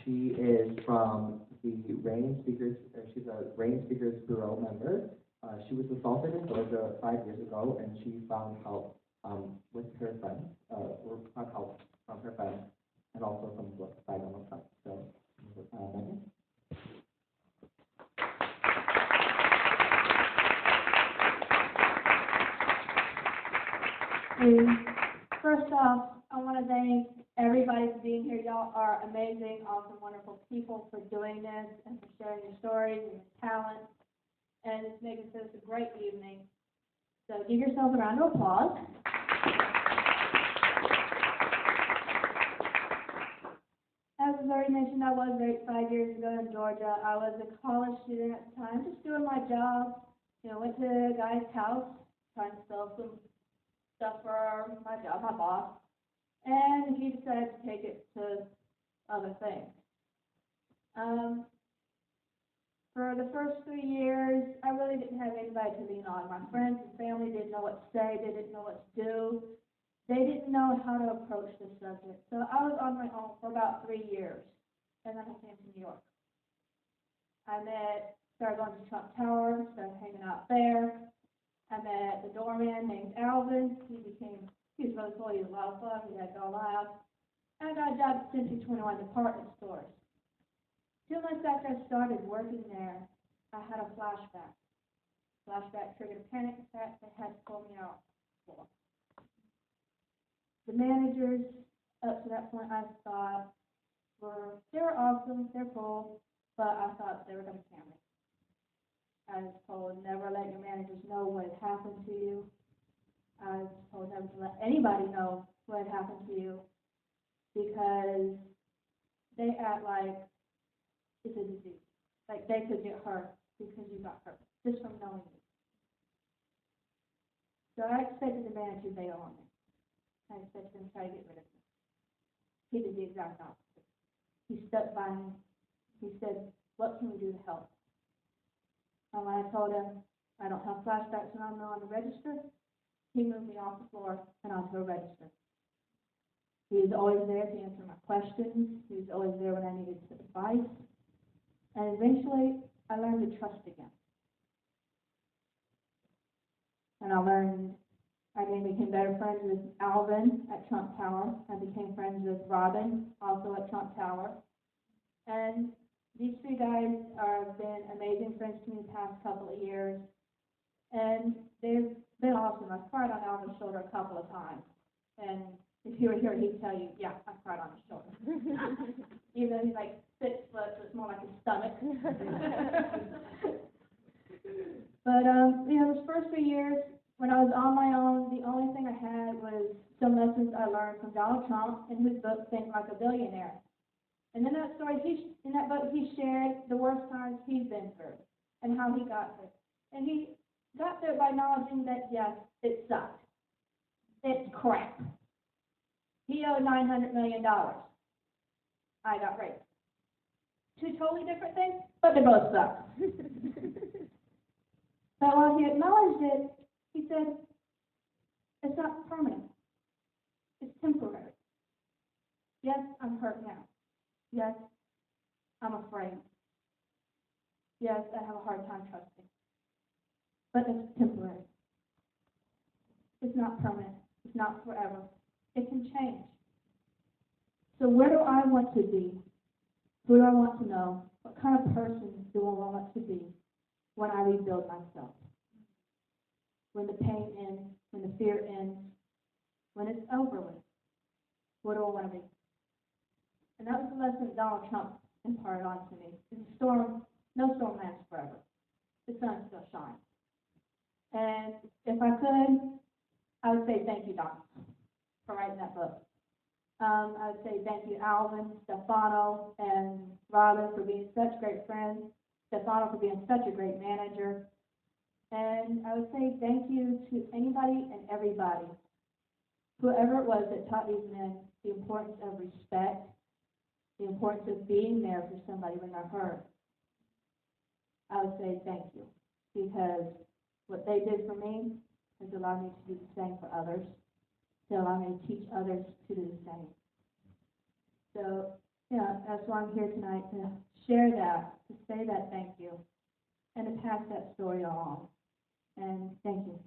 She is from the RAINN Speakers, she's a RAINN Speakers Bureau member. She was assaulted in Georgia 5 years ago, and she found help with her friends, or found help from her friends, and also from the side on the front. So, Megan. First off, I want to thank everybody for being here. Y'all are amazing, awesome, wonderful people for doing this and for sharing your stories and your talent. And it's making this a great evening. So give yourself a round of applause. As was already mentioned, I was raped 5 years ago in Georgia. I was a college student at the time, just doing my job. Went to a guy's house, trying to sell some stuff for my job, my boss, and he decided to take it to other things. For the first 3 years, I really didn't have anybody to lean on. My friends and family didn't know what to say. They didn't know what to do. They didn't know how to approach the subject. So I was on my own for about 3 years, and then I came to New York. Started going to Trump Tower, started hanging out there. I met the doorman named Alvin. He was really cool. He was a lot of fun. We had to go loud. And I got a job at Century 21 department stores. 2 months after I started working there, I had a flashback. Flashback triggered a panic attack that had to pull me out. The managers, up to that point, I thought they were awesome, they're cool, but I thought they were going to scam me. I was told never let your managers know what had happened to you. I was told never to let anybody know what had happened to you because they act like it's a disease. Like they could get hurt because you got hurt just from knowing you. So I expected the manager to bail on me. I expected him to try to get rid of me. He did the exact opposite. He stuck by me. He said, "What can we do to help?" And when I told him I don't have flashbacks when I'm on the register, he moved me off the floor and onto a register. He was always there to answer my questions. He was always there when I needed advice. And eventually, I learned to trust again. And I became better friends with Alvin at Trump Tower. I became friends with Robin, also at Trump Tower. And these 3 guys have been amazing friends to me the past couple of years. And they've been awesome. I've cried on Alvin's shoulder a couple of times. And if he were here, he'd tell you, yeah, I cried on his shoulder. Even though he's like 6 foot, so it's more like his stomach. But, those first 3 years, when I was on my own, the only thing I had was some lessons I learned from Donald Trump in his book, Think Like a Billionaire. And in that story, in that book, he shared the worst times he's been through and how he got there. And he got there by acknowledging that, yes, it sucked. It's crap. He owed $900 million. I got raped. 2 totally different things, but they both suck. But while he acknowledged it, he said, it's not permanent. It's temporary. Yes, I'm hurt now. Yes, I'm afraid. Yes, I have a hard time trusting. But it's temporary. It's not permanent. It's not forever. It can change. So where do I want to be? Who do I want to know? What kind of person do I want to be when I rebuild myself? When the pain ends, when the fear ends, when it's over with, what do I want to be? And that was the lesson Donald Trump imparted on to me. No storm lasts forever. The sun still shines. And if I could, I would say thank you, Donald, for writing that book. I would say thank you, Alvin, Stefano, and Robin for being such great friends, Stefano for being such a great manager. And I would say thank you to anybody and everybody, whoever it was that taught these men the importance of respect, the importance of being there for somebody when they're hurt. I would say thank you, because what they did for me has allowed me to do the same for others, to allow me to teach others to do the same. So That's why I'm here tonight, to share that, to say that thank you, and to pass that story on. And thank you.